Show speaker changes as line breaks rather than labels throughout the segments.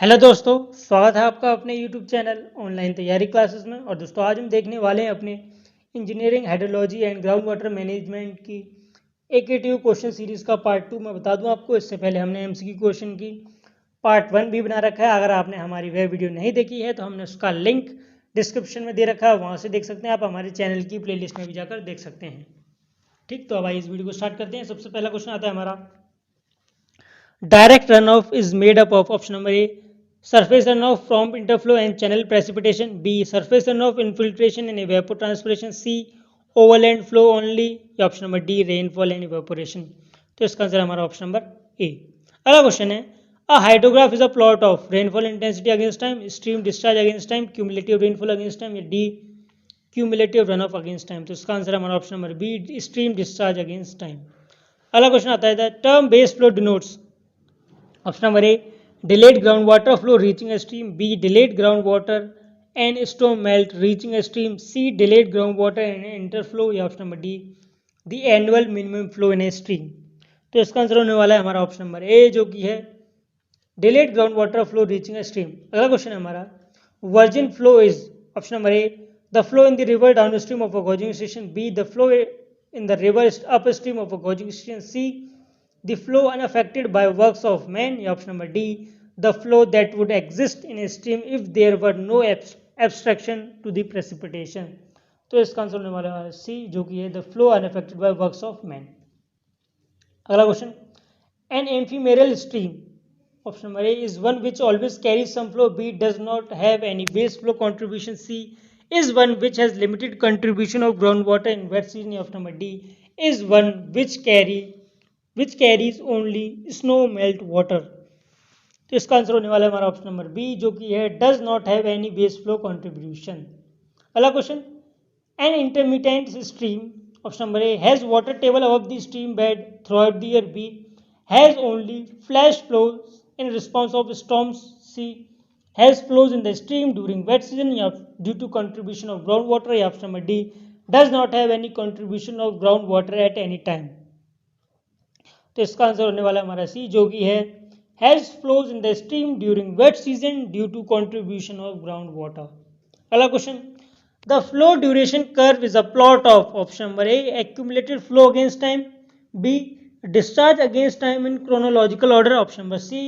Hello दोस्तों, स्वागत है आपका अपने यूट्यूब चैनल ऑनलाइन तैयारी क्लासेस में। और दोस्तों आज हम देखने वाले हैं अपने engineering hydrology and ground water management की एकेटीव क्वेश्चन सीरीज का पार्ट 2। मैं बता दूं आपको, इससे पहले हमने एमसीक्यू क्वेश्चन की पार्ट 1 भी बना रखा है। अगर आपने हमारी वह वीडियो नहीं देखी है तो हमने उसका लिंक डिस्क्रिप्शन में दे रखा है, वहाँ से देख सकते हैं। आप हमारे चैनल की प्ले में भी जाकर देख सकते हैं। ठीक, तो अब आइए इस वीडियो को स्टार्ट करते हैं। सबसे पहला क्वेश्चन आता है हमारा, direct run of is made up of, option number A surface runoff from interflow and channel precipitation, B surface runoff infiltration and evapotranspiration, C overland flow only, या option number D rainfall and evaporation. तो इसका answer हमारा option number ए। अगला question है, a hydrograph is a plot of rainfall intensity against time, stream discharge against time, cumulative rainfall against time, या D cumulative runoff against time. तो इसका answer हमारा option number B stream discharge against time. अगला question आता है, the term base flow denotes, option number A delayed groundwater flow reaching a stream, B delayed groundwater and storm melt reaching a stream, C delayed groundwater and interflow, या option number D the annual minimum flow in a stream। तो इसका answer होने वाला है हमारा option number ए, जो कि है delayed groundwater flow reaching a stream। अगला क्वेश्चन है हमारा, virgin flow is, option number A the flow in the river downstream of a gauging station, B the flow in the river upstream of a gauging station, C the flow unaffected by works of man, या option number D the flow that would exist in a stream if there were no abstraction to the precipitation। तो इसका answer होने वाला है सी, जो कि है the flow unaffected by works of man। अगला question, an ephemeral stream, option number A is one which always carries some flow, B does not have any base flow contribution, C is one which has limited contribution of groundwater in wet season, या option number D is one which carries only snow melt water। तो इसका answer होने वाला है हमारा option number B, जो कि है does not have any base flow contribution. अगला question, an intermediate stream, option number A has water table above the stream bed throughout the year, B has only flash flows in response of storms, C has flows in the stream during wet season या due to contribution of ground water, या option number D does not have any contribution of ground water at any time. तो इसका answer होने वाला है हमारा सी, जो कि है has flows in the stream during wet season due to contribution of groundwater। अगला question, the flow duration curve is a plot of, option number A accumulated flow against time, B discharge against time in chronological order, option number C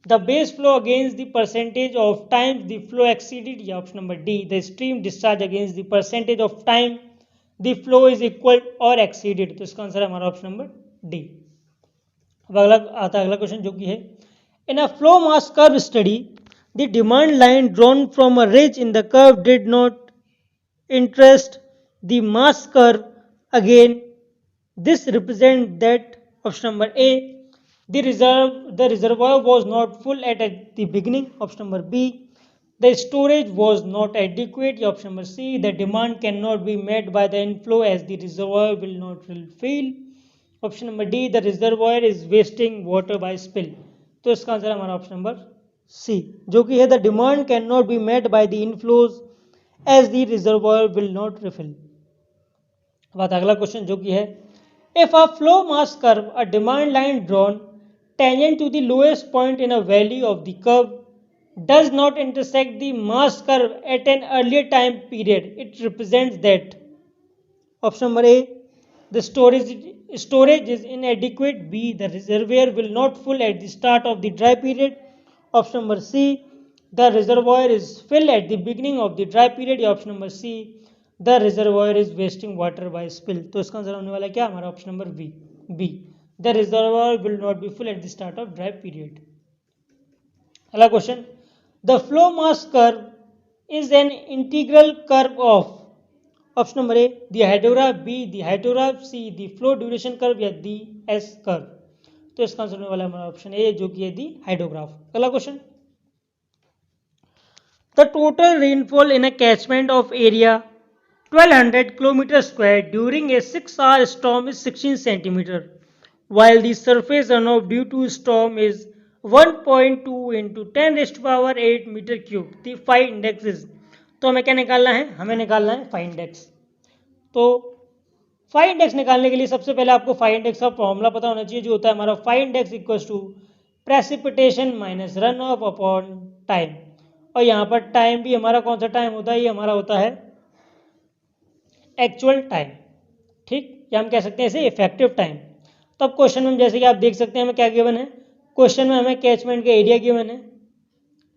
the base flow against the percentage of times the flow exceeded, या option number D the stream discharge against the percentage of time the flow is equal or exceeded। तो इसका आंसर है हमारा option number D. अब अगला आता है अगला क्वेश्चन, जो कि है, in a flow mass curve study the demand line drawn from a ridge in the curve did not interest the mass curve again, this represents that, option number A the reservoir was not full at the beginning, option number B the storage was not adequate, या option number C the demand cannot be met by the inflow as the reservoir will not fill, option number D the reservoir is wasting water bye spill. तो इसका answer हमारा option number सी, जो कि है the demand can not be met by the inflows as the reservoir will not refill. बात अगला question, जो कि है, if a flow mass curve a demand line drawn tangent to the lowest point in a valley of the curve does not intersect the mass curve at an earlier time period, it represents that, option number A the storage is inadequate, B the reservoir will not full at the start of the dry period, option number C the reservoir is filled at the beginning of the dry period, या option number C the reservoir is wasting water by spill। तो इसका answer होने वाला क्या हमारा option number B the reservoir will not be full at the start of dry period। अगला question, the flow mass curve is an integral curve of, option number A the hydrograph, B the hydrograph, C the flow duration curve, या the S curve. तो इसका answer होने वाला हमारा option A, जो कि है दी हाइड्रोग्राफ। अगला question, the total rainfall in a catchment of area 1200 kilometre square during a 6 hour storm is 16 centimetre while the surface runoff due to storm is 1.2 into 10 raised to power 8 metre cube. The phi index is, तो हमें क्या निकालना है, हमें निकालना है phi index. तो phi index निकालने के लिए सबसे पहले आपको फाई इंडेक्स का फॉर्मूला पता होना चाहिए, जो होता है हमारा phi index equals to precipitation minus run off upon time, और यहाँ पर टाइम भी हमारा कौन सा टाइम होता है, ये हमारा होता है एक्चुअल टाइम। ठीक, या हम कह सकते हैं इसे इफेक्टिव टाइम। तो अब क्वेश्चन में जैसे कि आप देख सकते हैं हमें क्या गिवन है, क्वेश्चन में हमें कैचमेंट का एरिया गिवन है।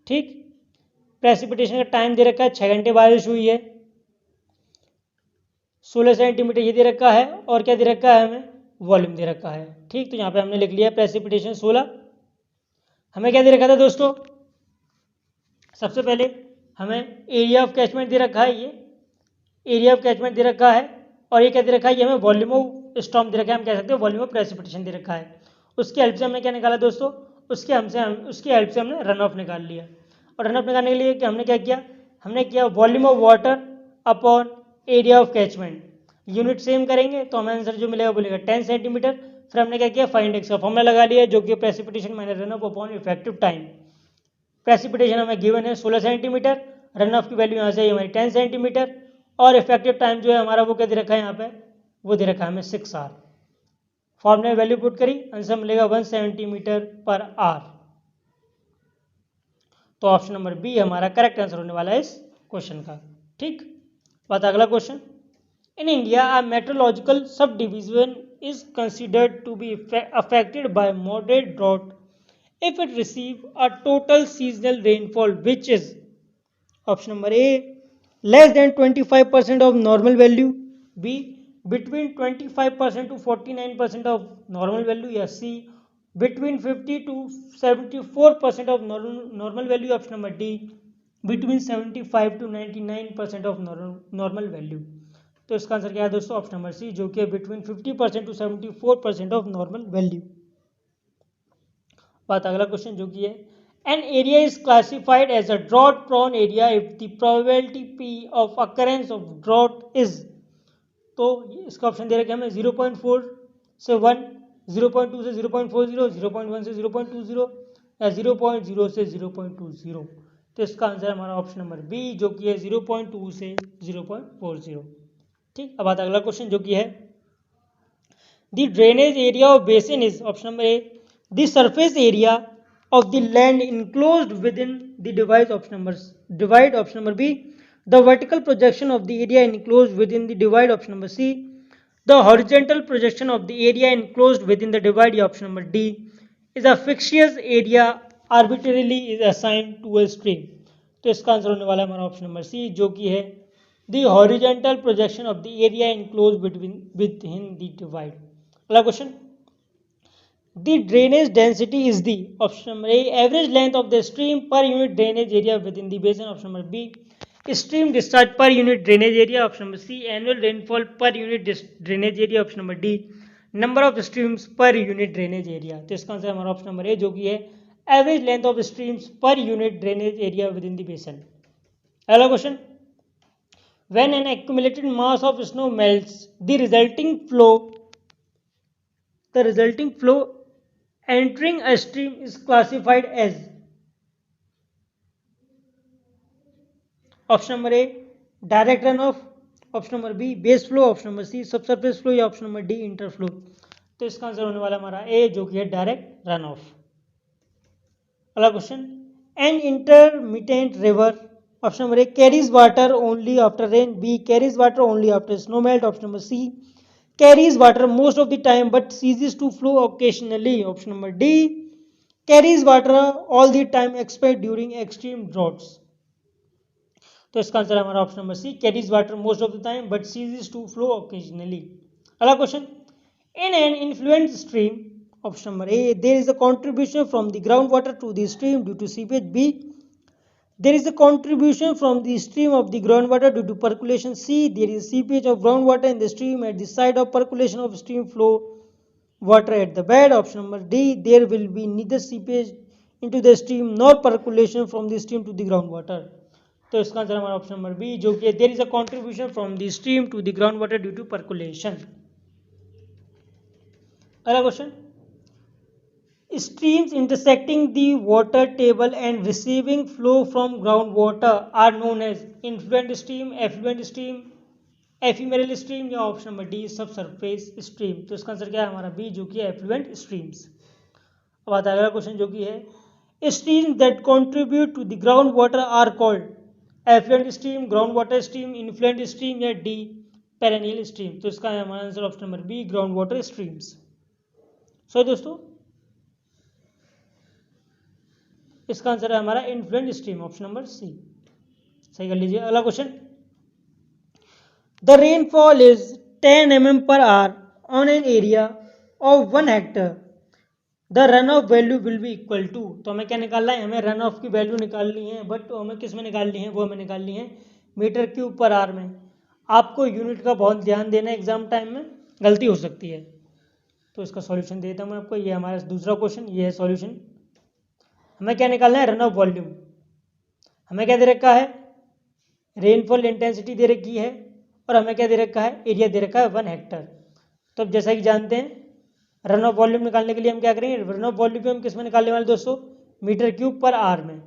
ठीक, प्रेसिपिटेशन का टाइम दे रखा है 6 घंटे बारिश हुई है, 16 सेंटीमीटर ये दे रखा है, और क्या दे रखा है हमें, वॉल्यूम दे रखा है। ठीक, तो यहाँ पे हमने लिख लिया प्रेसिपिटेशन 16। हमें क्या दे रखा था दोस्तों, सबसे पहले हमें एरिया ऑफ कैचमेंट दे रखा है, ये एरिया ऑफ कैचमेंट दे रखा है, और ये क्या दे रखा है, ये हमें वॉल्यूम ऑफ स्टॉर्म दे रखा है, हम कह सकते हैं वॉल्यूम ऑफ प्रेसिपिटेशन दे रखा है। उसकी हेल्प से हमने क्या निकाला दोस्तों, उसकी हेल्प से हमने रन ऑफ निकाल लिया। और रन ऑफ निकालने के लिए कि हमने क्या किया, हमने किया volume of water upon area of catchment, unit same करेंगे तो हमें आंसर जो मिलेगा बोलेगा 10 सेंटीमीटर। फिर हमने क्या किया, फाइंड एक्स का फॉर्मूला लगा लिया, जो कि precipitation minus run off upon effective time. Precipitation हमें गिवन है 16 सेंटीमीटर, रन ऑफ की वैल्यू यहाँ से हमारी 10 सेंटीमीटर, और इफेक्टिव टाइम जो है हमारा वो क्या दे रखा है यहाँ पे, वो दे रखा है हमें 6 आवर। फॉर्मूले में वैल्यू पुट करी, आंसर मिलेगा 1 सेंटीमीटर पर आवर। तो ऑप्शन नंबर बी हमारा करेक्ट आंसर होने वाला है इस क्वेश्चन का। ठीक, बात अगला question. In India a meteorological subdivision is considered to be affected by moderate drought if it receive a total seasonal rainfall which is option number A less than 25% of normal value, B between 25% to 49% of normal value, या C between 50 to 74% of normal value, option number D between 75 to 99% of normal value। तो इसका answer क्या है दोस्तों, option number सी, जो कि है between 50% to 74% of normal value. बात अगला क्वेश्चन जो कि है, an area is classified as a drought prone area if the probability P of occurrence of drought is, तो इसका ऑप्शन दे रखे हमें 0.4 से 1, 0.2 से 0.40, 0.1 से 0.20, या 0.0 से 0.20। तो इसका आंसर हमारा ऑप्शन नंबर बी, जो कि है 0.2 से 0.40। ठीक, अब आता अगला क्वेश्चन जो कि है, the drainage area of basin is, option number A the surface area of the land enclosed within the divide, option number B the vertical projection of the area enclosed within the divide, option number C the horizontal projection of the area enclosed within the divide, option number D is a fictitious area arbitrarily is assigned to a stream। तो इसका answer होने वाला है हमारा option number सी, जो कि है the horizontal projection of the area enclosed within the divide। अगला question, the drainage density is the, option number A average length of the stream per unit drainage area within the basin, option number B stream discharge per unit drainage area, option number C annual rainfall per unit drainage area, option number D number of streams per unit drainage area। तो इसका answer हमारा option number ए, जो कि है average length of streams per unit drainage area with in the बेसन। अगला question, when an accumulated mass of snow melts the resulting flow entering a stream is classified as, option number A direct runoff, option number B base flow, option number C subsurface flow, या option number D इंटरफ्लो। तो इसका answer होने वाला हमारा ए, जो कि है direct run off. अगला question, an intermittent river, option number A carries water only after rain, B carries water only after snow melt, option number C carries water most of the time but ceases to flow occasionally, option number D carries water all the time except during extreme droughts। तो इसका answer हमारा option number C carries water most of the time but ceases to flow occasionally। अगला question, in an influent stream, option number A there is a contribution from the groundwater to the stream due to seepage, B there is a contribution from the stream of the groundwater due to percolation, C there is seepage of groundwater in the stream at the site of percolation of stream flow water at the bed, option number D there will be neither seepage into the stream nor percolation from the stream to the groundwater। तो इसका answer हमारा option number B, जो कि there is a contribution from the stream to the groundwater due to percolation। अगला question, streams intersecting the water table and receiving flow from groundwater are known as influent stream, effluent stream, ephemeral stream, या option number D subsurface stream. तो इसका answer क्या है हमारा B, जो कि effluent streams. अब आता है अगला क्वेश्चन जो कि है streams that contribute to the ground water are called effluent stream, ground water stream, influent stream या डी पेरेनियल स्ट्रीम। तो इसका है हमारा answer option number B ground water streams. So दोस्तों इसका आंसर है हमारा influent stream, option number C सही कर लीजिए। अगला question the rainfall is 10 mm per hour on an area of 1 hectare, the run off value will be equal to. तो हमें क्या निकालना है, हमें रन ऑफ की वैल्यू निकालनी है, बट हमें किस में निकालनी है, वो हमें निकालनी है मीटर क्यूब पर आवर में। आपको यूनिट का बहुत ध्यान देना है, एग्जाम टाइम में गलती हो सकती है। तो इसका सॉल्यूशन देता हूँ मैं आपको, ये हमारा दूसरा क्वेश्चन, ये है सॉल्यूशन। हमें क्या निकालना है, रन ऑफ वॉल्यूम। हमें क्या दे रखा है, रेनफॉल इंटेंसिटी दे रखी है, और हमें क्या दे रखा है, एरिया दे रखा है 1 हेक्टर। तो अब जैसा कि जानते हैं रन ऑफ वॉल्यूम निकालने के लिए हम क्या करेंगे, रन ऑफ वॉल्यूम हम किस में निकालने वाले दोस्तों, मीटर क्यूब पर आवर में।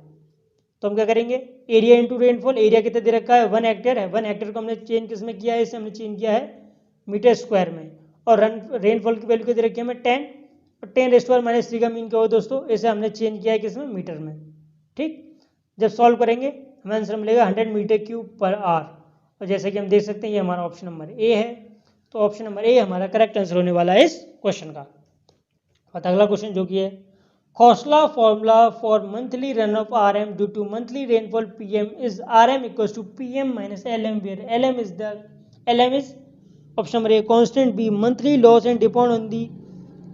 तो हम क्या करेंगे, एरिया इंटू रेनफॉल, एरिया कितना दे रखा है 1 हेक्टेयर है, 1 हेक्टेयर को हमने चेंज किस में किया है, इसे हमने चेंज किया है मीटर स्क्वायर में। और रेनफॉल की वैल्यू क्या दे रखी है हमें 10, और 10⁻³ का मीन क्या हो दोस्तों, इसे हमने चेंज किया है किस में, मीटर में। ठीक, जब सॉल्व करेंगे हमें आंसर मिलेगा 100 मीटर क्यूब पर आवर। और जैसे कि हम देख सकते हैं ये हमारा ऑप्शन नंबर ए है। तो ऑप्शन नंबर ए हमारा करेक्ट आंसर होने वाला है इस क्वेश्चन का। और अगला क्वेश्चन जो कि है Khosla formula for monthly run off RM due to monthly rainfall PM is RM equals to PM minus LM, where LM is option number A constant, B monthly loss and depend on the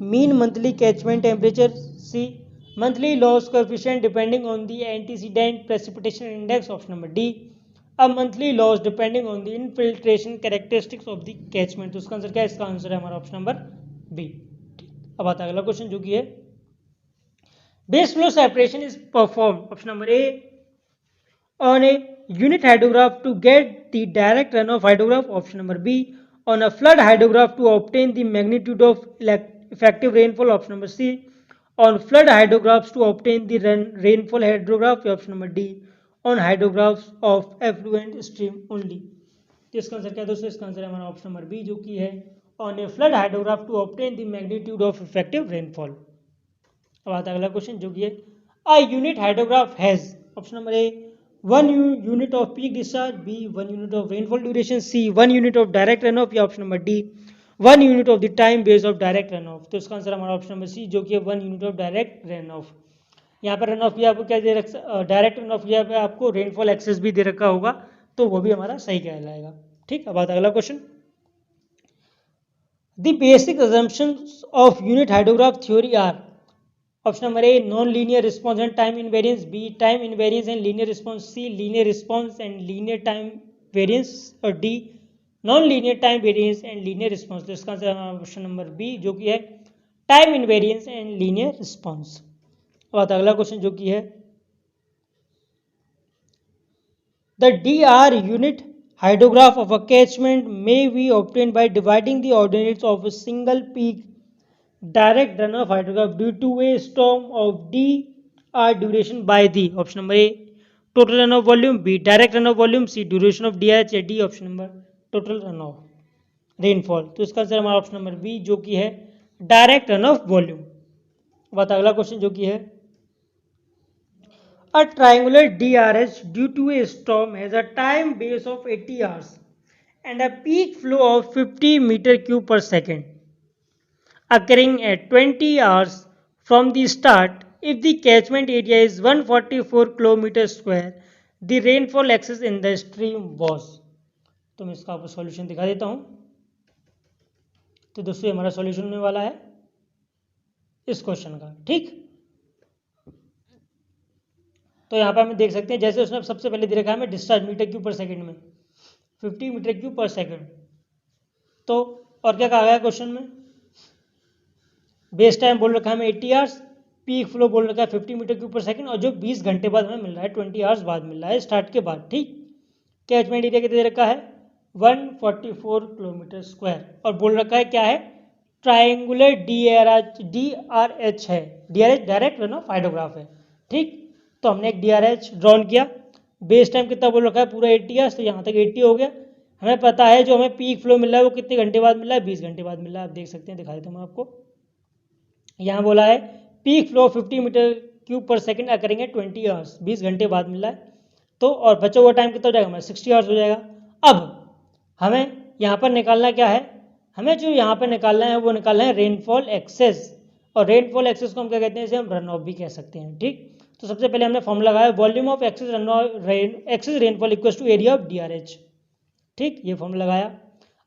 mean monthly catchment temperature, C monthly loss coefficient depending on the antecedent precipitation index, option number D अब monthly loss depending on the infiltration characteristics of the catchment. तो इसका answer क्या है, इसका आंसर है हमारा option number B. अब आता है अगला क्वेश्चन जो कि है base flow separation is perform, option number A on a unit hydrograph to get the direct run off hydrograph, option number B on a flood hydrograph to obtain the magnitude of effective rainfall, option number C on flood hydrographs to obtain the rainfall hydrograph, option number D on hydrographs of effluent stream only. तो इसका answer क्या है दोस्तों, इसका आंसर है हमारा option number B जो कि है on a flood hydrograph to obtain the magnitude of effective rainfall. अब आता है अगला क्वेश्चन जो कि है a unit hydrograph has, option number A 1 unit of peak discharge, B 1 unit of rainfall duration, C 1 unit of direct run off, या option number D 1 unit of the time base of direct run off. तो इसका answer हमारा option number सी जो कि है 1 unit of direct run of. यहाँ पर run of ये आपको क्या दे रखा, डायरेक्ट रन ऑफ, यहाँ पे आपको रेनफॉल एक्सेस भी दे रखा होगा, तो वो भी हमारा सही कहलाएगा। ठीक, अब आता है अगला question the basic assumptions of unit hydrograph theory are, option number A non linear response and time invariance, B time invariance and linear response, C linear response and linear time variance, और D non linear time variance and linear response. तो इसका answer option number B जो कि है time invariance and linear response. अब आता है अगला क्वेश्चन जो कि है the DR unit hydrograph of a catchment may be obtained by dividing the ordinates of a single peak direct runoff hydrograph due to a storm of DR duration by the, option number A total runoff volume, B direct runoff volume, C duration of DRH, या D option number total runoff rainfall। तो इसका answer हमारा option number B जो कि है direct runoff volume. अब अगला question जो कि है A triangular DRH due to a storm has a time base of 80 hours and a peak flow of 50 meter cube per second occurring at 20 hours from the start. If the catchment area is 144 kilometer square, the rainfall excess in the stream was। तो मैं इसका आपको solution दिखा देता हूँ। तो दोस्तों हमारा सॉल्यूशन होने वाला है इस क्वेश्चन का। ठीक, तो यहाँ पर हम देख सकते हैं जैसे उसने सबसे पहले दे रखा है हमें discharge metre cube per second में 50 मीटर क्यूब पर सेकंड। तो और क्या कहा गया क्वेश्चन में, बेस टाइम बोल रखा है हमें 80 आवर्स, पीक फ्लो बोल रखा है 50 मीटर क्यूब पर सेकंड, और जो 20 घंटे बाद हमें मिल रहा है 20 आवर्स बाद मिल रहा है स्टार्ट के बाद। ठीक, कैचमेंट एरिया कितना दे रखा है 144 किलोमीटर स्क्वायर, और बोल रखा है क्या है ट्राइंगुलर DRH है, DRH direct run off hydrograph है। ठीक, तो हमने एक DRH ड्रॉन किया, बेस टाइम कितना बोल रखा है पूरा 80 आवर्स, तो यहाँ तक 80 हो गया। हमें पता है जो हमें पीक फ्लो मिल रहा है वो कितने घंटे बाद मिल रहा है, 20 घंटे बाद मिल रहा है। आप देख सकते हैं, दिखा देता हूँ मैं आपको। यहाँ बोला है peak flow 50 metre cube per second करेंगे 20 आवर्स, 20 घंटे बाद मिल रहा है। तो और बचा हुआ टाइम कितना हो जाएगा हमारा 60 आवर्स हो जाएगा। अब हमें यहाँ पर निकालना क्या है, हमें जो यहाँ पर निकालना है वो निकालना है रेनफॉल एक्सेस, और रेनफॉल एक्सेस को हम क्या कहते हैं, इसे हम रन ऑफ भी कह सकते हैं। ठीक, तो सबसे पहले हमने फॉर्मूला लगाया volume of excess rainfall equal to area of DRH। ठीक, ये फॉर्मूला लगाया।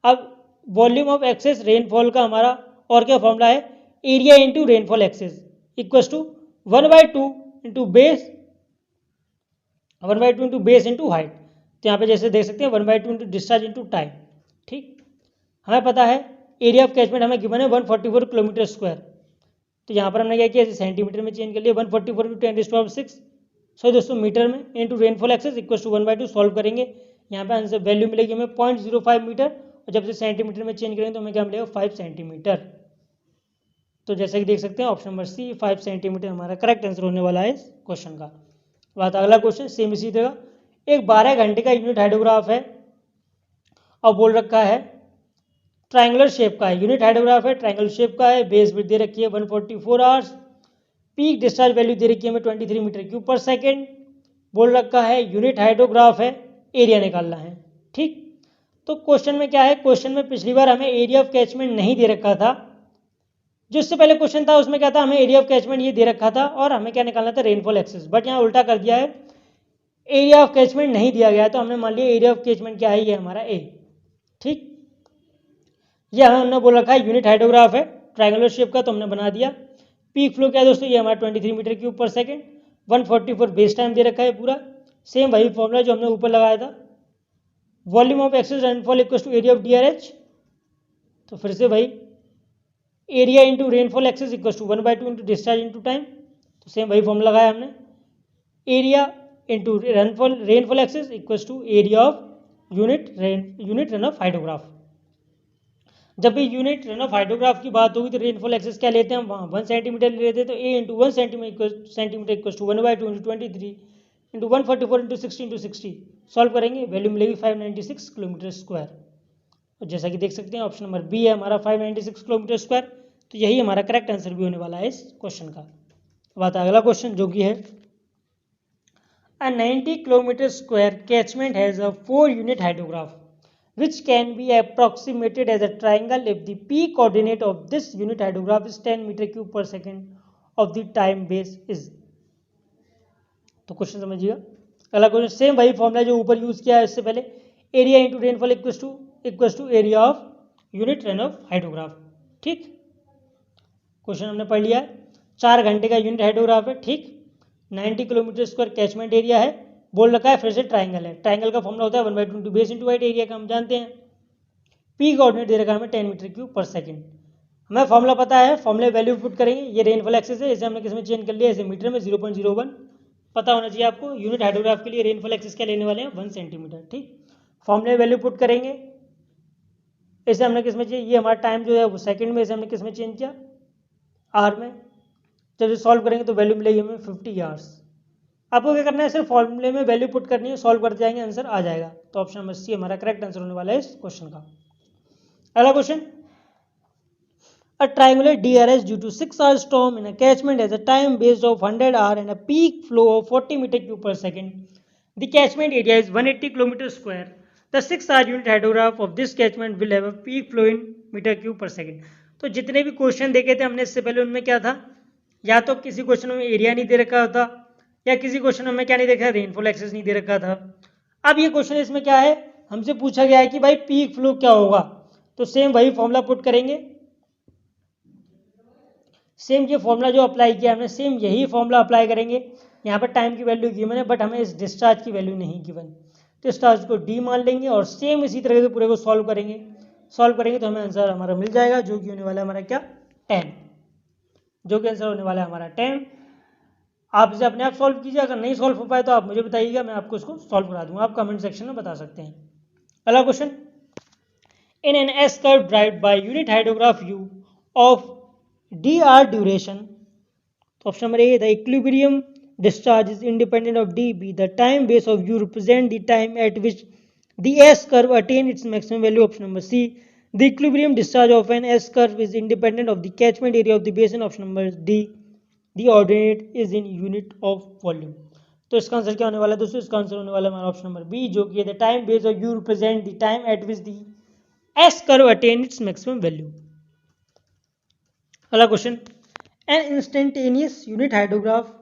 अब वॉल्यूम ऑफ एक्सेस रेनफॉल का हमारा और क्या फॉर्मूला है, area into rainfall excess equal to 1/2 into base, 1/2 into base into height. तो यहाँ पे जैसे देख सकते हैं 1/2 इंटू डिस्चार्ज इंटू टाइम। ठीक, हमें पता है एरिया ऑफ कैचमेंट हमें गिवन है 144 किलोमीटर स्क्वायर। तो यहाँ पर हमने क्या किया, सेंटीमीटर में चेंज कर लिया, 144 इंटू 10⁶, सॉरी दोस्तों मीटर में, into rainfall excess equal to 1/2 solve करेंगे। यहाँ पे आंसर वैल्यू मिलेगी हमें 0.05 मीटर, और जब से सेंटीमीटर में चेंज करेंगे तो हमें क्या मिलेगा 5 सेंटीमीटर। तो जैसे कि देख सकते हैं ऑप्शन नंबर सी 5 सेंटीमीटर हमारा करेक्ट आंसर होने वाला है इस क्वेश्चन का। बात अगला क्वेश्चन सेम इसी तरह, एक 12 घंटे का यूनिट हाइड्रोग्राफ है और बोल रखा है ट्रायंगुलर शेप का है, यूनिट हाइड्रोग्राफ है, ट्रायंगुलर शेप का है, बेस विड्थ दे रखी है 144 आवर्स, पीक डिस्चार्ज वैल्यू दे रखी है हमें 23 मीटर क्यूब पर सेकेंड, बोल रखा है यूनिट हाइड्रोग्राफ है, एरिया निकालना है। ठीक, तो क्वेश्चन में क्या है, क्वेश्चन में पिछली बार हमें एरिया ऑफ कैचमेंट नहीं दे रखा था, जो इससे पहले क्वेश्चन था उसमें क्या था, हमें एरिया ऑफ कैचमेंट ये दे रखा था और हमें क्या निकालना था रेनफॉल एक्सेस, बट यहाँ उल्टा कर दिया है, एरिया ऑफ कैचमेंट नहीं दिया गया है, तो हमने मान लिया एरिया ऑफ कैचमेंट क्या है, ये हमारा ए। ठीक, ये हमने बोल रखा है यूनिट हाइड्रोग्राफ है ट्रायंगुलर शेप का, तो हमने बना दिया। पीक फ्लो क्या है दोस्तों, ये हमारा 23 metre cube per second, 144 base time दे रखा है पूरा, सेम वही फॉर्मूला जो हमने ऊपर लगाया था, volume of excess rainfall equal to area of DRH, तो फिर से भाई area into rainfall excess equal to 1/2 into discharge into time, तो सेम वही फॉर्मूला लगाया हमने, area into rainfall excess equal to area of unit run off hydrograph. जब भी यूनिट रन ऑफ हाइड्रोग्राफ की बात होगी तो रेनफॉल एक्सेस क्या लेते हैं हम, वहाँ 1 सेंटीमीटर ले लेते हैं, तो A into 1 centimetre equal to 1/2 into 23 into 144 into 60 into 60 solve करेंगे, वैल्यू मिलेगी 596 किलोमीटर स्क्वायर। और जैसा कि देख सकते हैं ऑप्शन नंबर बी है हमारा 596 किलोमीटर स्क्वायर, तो यही हमारा करेक्ट आंसर भी होने वाला है इस क्वेश्चन का। अब आता है अगला क्वेश्चन जो कि है अ 90 kilometre square catchment has a 4 unit hydrograph which can be approximated as a triangle if the peak coordinate of this unit hydrograph is 10 meter cube per second of the time base is। तो question समझिएगा, अगला question same वही formula जो ऊपर use किया है इससे पहले, area into rainfall equal to area of unit run off hydrograph. ठीक, क्वेश्चन हमने पढ़ लिया है, 4 घंटे का यूनिट हाइड्रोग्राफ है। ठीक, 90 किलोमीटर स्क्वायर कैचमेंट एरिया है, बोल रखा है फिर से ट्राइंगल है, ट्राइंगल का फॉर्मूला होता है 1/2 into base into height, area का हम जानते हैं, पी कोऑर्डिनेट दे रखा है हमें 10 मीटर क्यूब पर सेकंड, हमें फॉर्मूला पता है, फॉर्मूले वैल्यू पुट करेंगे, ये रेनफॉल एक्सेस है, इसे हमने किस में चेंज कर लिया, इसे मीटर में 0.01 पता होना चाहिए आपको, यूनिट हाइड्रोग्राफ के लिए रेनफॉल एक्सेस क्या लेने वाले हैं 1 सेंटीमीटर। ठीक, फॉर्मूले वैल्यू पुट करेंगे, इसे हमने किस में चेंज, ये हमारा टाइम जो है वो सेकंड में, इसे हमने किस में चेंज किया आर में, जब सॉल्व करेंगे तो वैल्यू मिलेगी हमें 50 आवर्स। आपको क्या करना है, सिर्फ फॉर्मूले में वैल्यू पुट करनी है, सॉल्व करते जाएंगे आंसर आ जाएगा। तो ऑप्शन नंबर सी हमारा करेक्ट आंसर होने वाला है इस क्वेश्चन का। अगला question, a triangular DRH due to 6 hour storm in a catchment has a time based of 100 hour and a peak flow of 40 meter cube per second. The catchment area is 180 kilometer square. The 6 hour unit hydrograph of this catchment will have a peak flow in meter cube per second. तो जितने भी question देखे थे हमने इससे पहले उनमें क्या था, या तो किसी क्वेश्चन में एरिया नहीं दे रखा होता, या किसी क्वेश्चन में क्या नहीं देखा, रेनफॉल एक्सेस नहीं दे रखा था। अब ये क्वेश्चन इसमें क्या है, हमसे पूछा गया है कि भाई पीक फ्लो क्या होगा, तो सेम वही फॉर्मूला पुट करेंगे, सेम ये फॉर्मूला जो अप्लाई किया हमने सेम यही फॉर्मूला अप्लाई करेंगे। यहाँ पर टाइम की वैल्यू गिवन है बट हमें इस डिस्चार्ज की वैल्यू नहीं गिवन, तो डिस्चार्ज को डी मान लेंगे और सेम इसी तरह से पूरे को सॉल्व करेंगे, तो हमें आंसर हमारा मिल जाएगा जो कि होने वाला है हमारा क्या 10, जो कि आंसर होने वाला है हमारा 10। आप इसे अपने आप सॉल्व कीजिए, अगर नहीं सॉल्व हो पाए तो आप मुझे बताइएगा, मैं आपको इसको सॉल्व करा दूंगा, आप कमेंट सेक्शन में बता सकते हैं। अगला question, in an S curve derived by unit hydrograph you of dr duration, तो option number A, the equilibrium discharge is independent of dB, the time base of u represent the time at which the S curve attain its maximum value, option number C, the equilibrium discharge of an S curve is independent of the catchment area of the basin, option number D, the ordinate is in unit of volume. तो इसका answer क्या होने वाला है दोस्तों? इसका answer होने वाला है हमारा ऑप्शन नंबर बी, जो कि the time base of U represent the time at which the S curve attain its maximum value. अगला question, an instantaneous unit hydrograph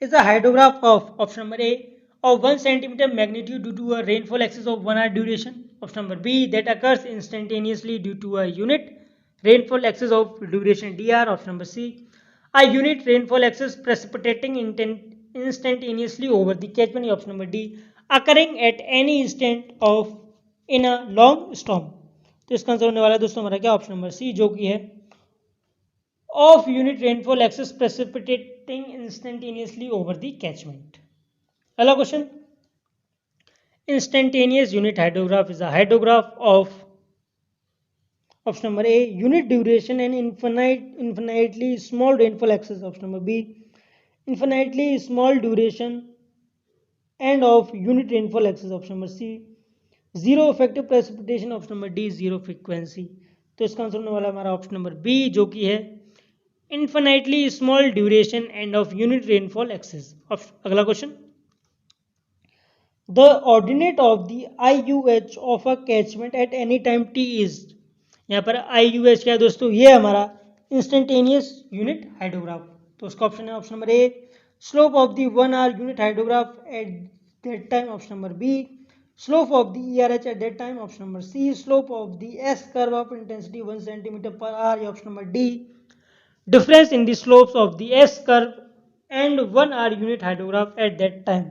is a hydrograph of option number A of 1 centimeter magnitude due to a rainfall excess of 1 hour duration. Option number B, that occurs instantaneously due to a unit rainfall excess of duration dr. Option number C, a unit rainfall excess precipitating instantaneously over the catchment. Option number D, occurring at any instant of in a long storm. तो इसका answer होने वाला है दोस्तों हमारा क्या? Option number सी, जो कि है of unit rainfall excess precipitating instantaneously over the catchment. Another question, instantaneous unit hydrograph is a hydrograph of option number A, unit duration and infinitely small rainfall excess. Option number B, infinitely small duration and of unit rainfall excess. Option number C, zero effective precipitation. Option number D, zero frequency. तो इसका answer होने वाला हमारा option number B, जो कि है infinitely small duration and of unit rainfall excess. अगला question, the ordinate of the IUH of a catchment at any time t is, यहाँ पर IUH क्या है दोस्तों? ये हमारा इंस्टेंटेनियस यूनिट हाइड्रोग्राफ। तो उसका ऑप्शन है option number A, slope of the 1 hour unit hydrograph at that time. Option number B, slope of the ERH at that time. Option number C, slope of the S curve of intensity 1 centimeter per hour। Option number D, difference in the slopes of the S curve and 1 hour unit hydrograph at that time।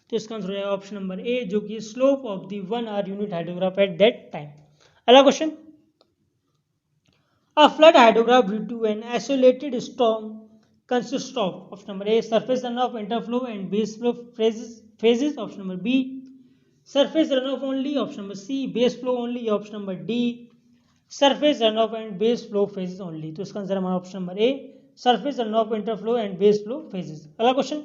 तो इसका आंसर है option number ए, जो कि slope of the 1 hour unit hydrograph at that time। अगला question, a flood hydrograph due to an isolated storm consists of option number A, surface runoff, interflow and base flow phases। option number B, surface runoff only। option number C, base flow only। option number D, surface runoff and base flow phases only. तो इसका answer हमारा option number A, surface runoff, interflow and base flow phases. अगला question,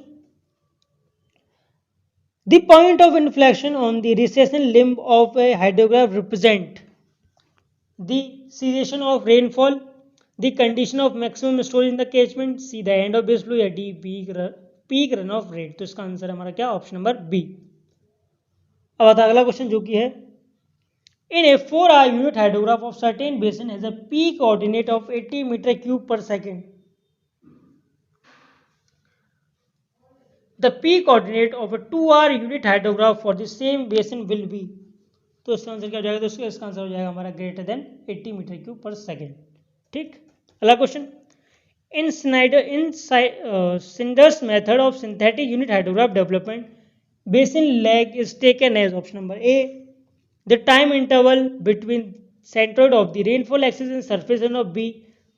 the point of inflection on the recession limb of a hydrograph represent the cessation of rainfall, the condition of maximum storage in the catchment, C the end of base flow या D peak run off rate. तो इसका answer हमारा क्या? Option number B. अब आता है अगला question, जो कि है in a 4 hour unit hydrograph of certain basin has a peak ordinate of 80 meter cube per second. The peak ordinate of a 2 hour unit hydrograph for the same basin will be, तो इसका answer क्या हो जाएगा दोस्तों? इसका answer हो जाएगा हमारा greater than 80 metre cube per second. ठीक। अगला question, in Snyder's method of synthetic unit hydrograph development basin lag is taken as option number A, the time interval between centroid of the rainfall axis and surface runoff, B,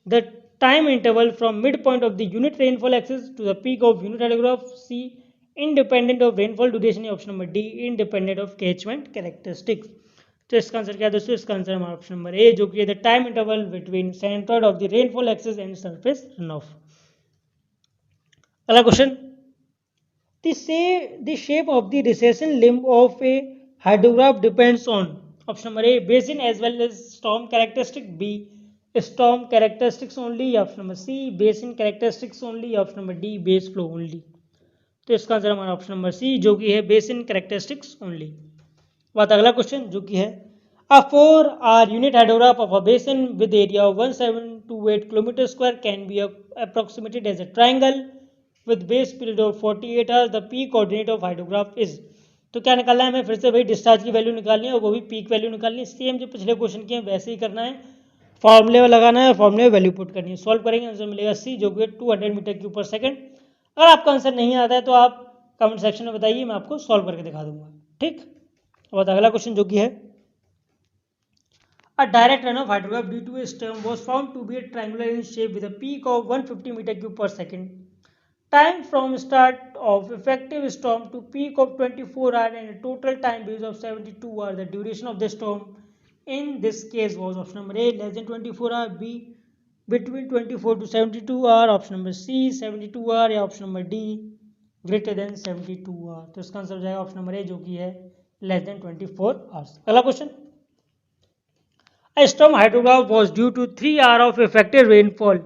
the time interval from midpoint of the unit rainfall axis to the peak of unit hydrograph, C, independent of rainfall duration। option number D, independent of catchment characteristics। तो इसका answer क्या है दोस्तों? इसका answer हमारा option number ए, जो कि the time interval between centroid of the rainfall axis and surface runoff. अगला question, the shape of the recession limb of a hydrograph depends on option number A, basin as well as storm characteristic, B, storm characteristics only। option number C, basin characteristics only। option number D, base flow only। तो इसका answer हमारा option number सी, जो कि है basin characteristics only. बात अगला question, जो कि है a 4 hour unit hydrograph of a basin with area of 1728 km square can be approximated as a triangle with base period of 48 hours। the peak coordinate of hydrograph is, तो क्या निकालना है हमें? फिर से वही डिस्चार्ज की वैल्यू निकालनी है और वो भी पीक वैल्यू निकालनी है। सेम जो पिछले क्वेश्चन के हैं वैसे ही करना है, फॉर्मूले में लगाना है, फॉर्मूले में वैल्यू पुट करनी है। सॉल्व करेंगे, आंसर मिलेगा सी, जो कि 200 मीटर क्यूब पर सेकंड। अगर आपका आंसर नहीं आता है तो आप कमेंट सेक्शन में बताइए, मैं आपको सॉल्व करके दिखा दूंगा। ठीक। अब अगला क्वेश्चन, जो कि है a direct runoff hydrograph due to a storm was found to be a triangular in shape with a peak of 150 meter cube per second. Time from start of effective storm to peak of 24 hours and a total time base of 72 hours। the duration of the storm in this case was option number A, less than 24 hours, B, between 24 to 72 hours, option number C, 72 hours, या option number D, greater than 72 hours। तो इसका answer हो जाएगा option number ए, जो कि है less than 24 hours। अगला question, a storm hydrograph was due to 3 hours of effective rainfall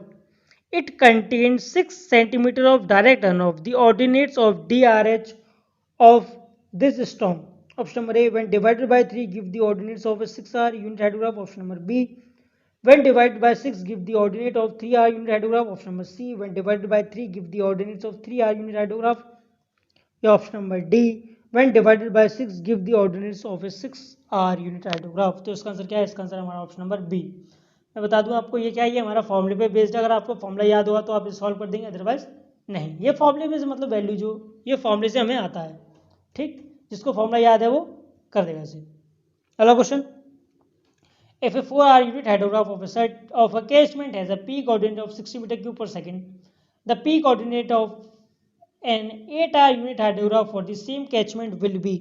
It contains 6 centimeter of direct runoff. The ordinates of DRH of this storm. Option number A, when divided by 3 give the ordinates of a 6R unit hydrograph. Option number B, when divided by 6 give the ordinate of 3R unit hydrograph. Option number C, when divided by 3 give the ordinates of 3R unit hydrograph. या option number D, when divided by 6 give the ordinates of a 6R unit hydrograph. तो इसका answer क्या है? इसका answer हमारा option number B. मैं बता दूं आपको ये क्या है, ये हमारा फॉर्मूले पे बेस्ड, अगर आपको फॉर्मूला याद होगा तो आप इसे सॉल्व कर देंगे, अदरवाइज नहीं। ये फॉर्मूले में से मतलब वैल्यू जो ये फॉर्मूले से हमें आता है, ठीक, जिसको फॉर्मूला याद है वो कर देगा इसे। अगला question, if a 4R unit hydrograph of a set of a catchment has a peak ordinate of 60 meter cube per second, the peak ordinate of an 8R unit hydrograph for the same catchment will be.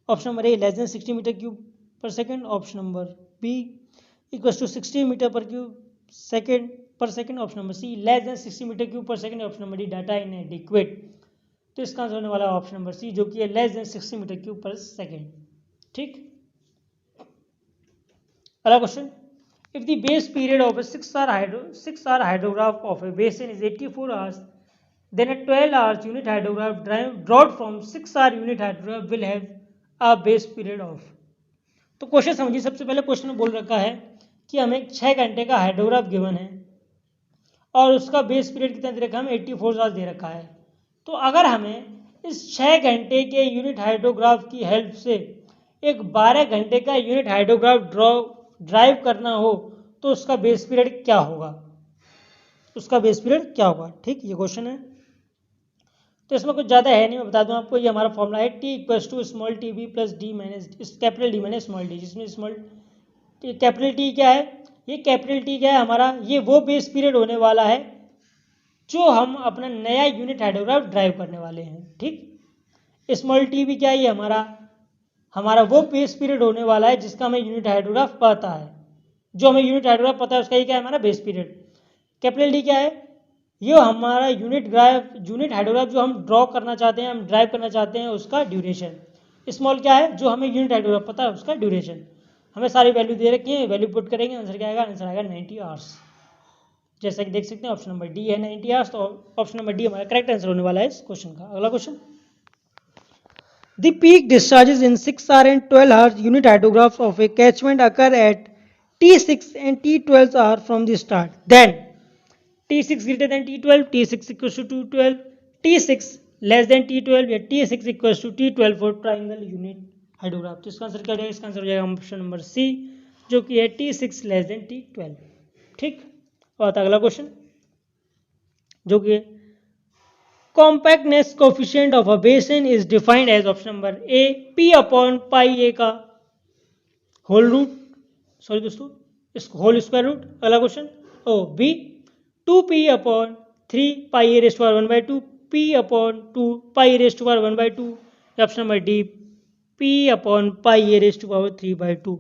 Option number A, less than 60 meter cube per second. Option number B, equals to 60 meter per second. Option number C, less than 60 meter cube per second. Option number D, data inadequate. तो इसका answer होने वाला है option number सी, जो कि है less than 60 metre cube per second, ठीक। अगला question, if the base period of a 6R hydrograph of a basin is 84 hours, then a 12 hours unit hydrograph drawn from 6R unit hydrograph will have a base period of. तो question समझिए, सबसे पहले question में बोल रखा है कि हमें 6 घंटे का हाइड्रोग्राफ गिवन है और उसका बेस पीरियड कितना दे रखा है, हमें 84 आवर्स दे रखा है। तो अगर हमें इस 6 घंटे के यूनिट हाइड्रोग्राफ की हेल्प से एक 12 घंटे का यूनिट हाइड्रोग्राफ ड्राइव करना हो तो उसका बेस पीरियड क्या होगा, ठीक, ये क्वेश्चन है। तो इसमें कुछ ज़्यादा है नहीं, मैं बता दूं आपको, ये हमारा फॉर्मूला है T equals to small T B plus D minus capital D minus small D, जिसमें स्मॉल कैपिटल टी क्या है, ये कैपिटल टी क्या है हमारा, ये वो बेस पीरियड होने वाला है जो हम अपना नया यूनिट हाइड्रोग्राफ ड्राइव करने वाले हैं, ठीक। स्मॉल टी भी क्या है, ये हमारा वो बेस पीरियड होने वाला है जिसका हमें यूनिट हाइड्रोग्राफ पता है, जो हमें यूनिट हाइड्रोग्राफ पता है उसका ये क्या है, हमारा बेस पीरियड। कैपिटल डी क्या है, ये हमारा यूनिट हाइड्रोग्राफ जो हम ड्रॉ करना चाहते हैं, हम ड्राइव करना चाहते हैं, उसका ड्यूरेशन। स्मॉल क्या है, जो हमें यूनिट हाइड्रोग्राफ पता है उसका ड्यूरेशन। हमें सारी वैल्यू दे रखी है, वैल्यू पुट करेंगे, आंसर क्या आएगा, आंसर आएगा 90 आवर्स। जैसा कि देख सकते हैं ऑप्शन नंबर डी है 90 आवर्स, तो ऑप्शन नंबर डी हमारा करेक्ट आंसर होने वाला है इस क्वेश्चन का। अगला question, the peak discharges in 6R and 12R unit hydrographs of a catchment occur at T6 and T12 hour from the start. Then T6 greater than T12, T6 equals to T12, T6 less than T12 या T6 equals to T12 for triangle unit hydrograph। तो इसका answer क्या हो जाएगा, इसका answer हो जाएगा option number सी, जो कि है T6 लेस देन T12, ठीक। और आता अगला क्वेश्चन, जो कि compactness coefficient of a basin is defined as option number A P upon pi A का होल रूट, सॉरी दोस्तों, इसको होल स्क्वायर रूट। अगला क्वेश्चन, ओ B 2P upon 3 pi A raised to power 1/2, P upon 2 pi A raised to power 1/2, option number D P upon pi A raised to power 3/2।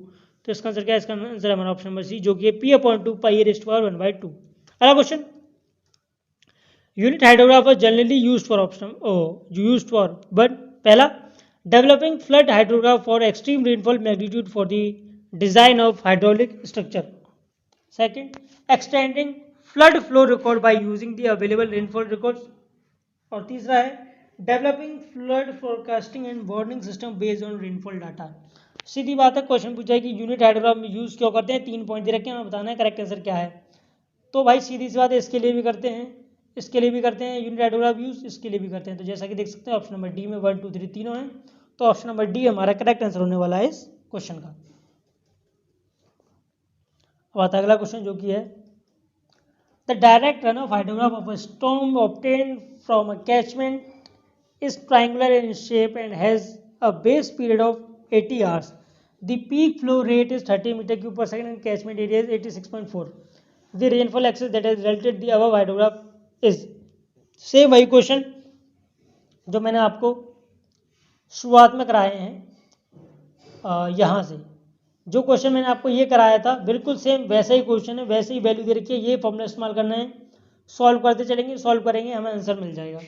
तो इसका answer क्या है, इसका answer हमारा option number सी, जो कि है P upon 2 pi A raised to power 1/2। अगला question, unit hydrograph generally used for but पहला developing flood hydrograph for extreme rainfall magnitude for the design of hydraulic structure. Second, extending flood flow record by using the available rainfall records. और तीसरा है developing flood forecasting and warning system based on rainfall data. सीधी बात है, question पूछा है कि unit hydrograph में यूज क्यों करते हैं, 3 पॉइंट दे रखे हैं, हमें बताना है करेक्ट आंसर क्या है। तो भाई सीधी सी बात है, इसके लिए भी करते हैं, इसके लिए भी करते हैं यूनिट हाइड्रोग्राफ यूज, इसके लिए भी करते हैं। तो जैसा कि देख सकते हैं ऑप्शन नंबर डी में 1 2 3 तीनों हैं, तो ऑप्शन नंबर डी हमारा करेक्ट आंसर होने वाला है इस क्वेश्चन का। अब आता है अगला क्वेश्चन, जो कि है the direct run off hydrograph of a storm obtained from a catchment is triangular in shape and has a base period of 80 hours. The peak flow rate is 30 metre cube per second and catchment area is 86.4। The rainfall excess that has resulted the above hydrograph is. Same वही question जो मैंने आपको शुरुआत में कराए हैं, यहाँ से जो क्वेश्चन मैंने आपको ये कराया था बिल्कुल सेम वैसा ही क्वेश्चन है, वैसे ही वैल्यू दे रखी है, ये फॉर्मूला इस्तेमाल करना है, सॉल्व करते चलेंगे, सॉल्व करेंगे, हमें आंसर मिल जाएगा।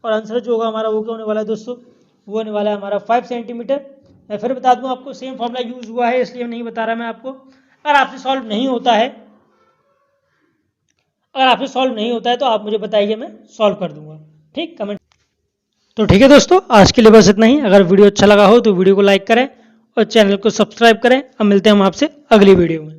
और आंसर जो होगा हमारा वो क्या होने वाला है दोस्तों, वो होने वाला है हमारा 5 सेंटीमीटर। मैं फिर बता दूं आपको, सेम फॉर्मूला यूज हुआ है इसलिए नहीं बता रहा मैं आपको। अगर आपसे सॉल्व नहीं होता है, अगर आपसे सॉल्व नहीं होता है तो आप मुझे बताइए, मैं सॉल्व कर दूंगा। ठीक, कमेंट। तो ठीक है दोस्तों, आज के लिए बस इतना ही। अगर वीडियो अच्छा लगा हो तो वीडियो को लाइक करें और चैनल को सब्सक्राइब करें। अब मिलते हैं हम आपसे अगली वीडियो में।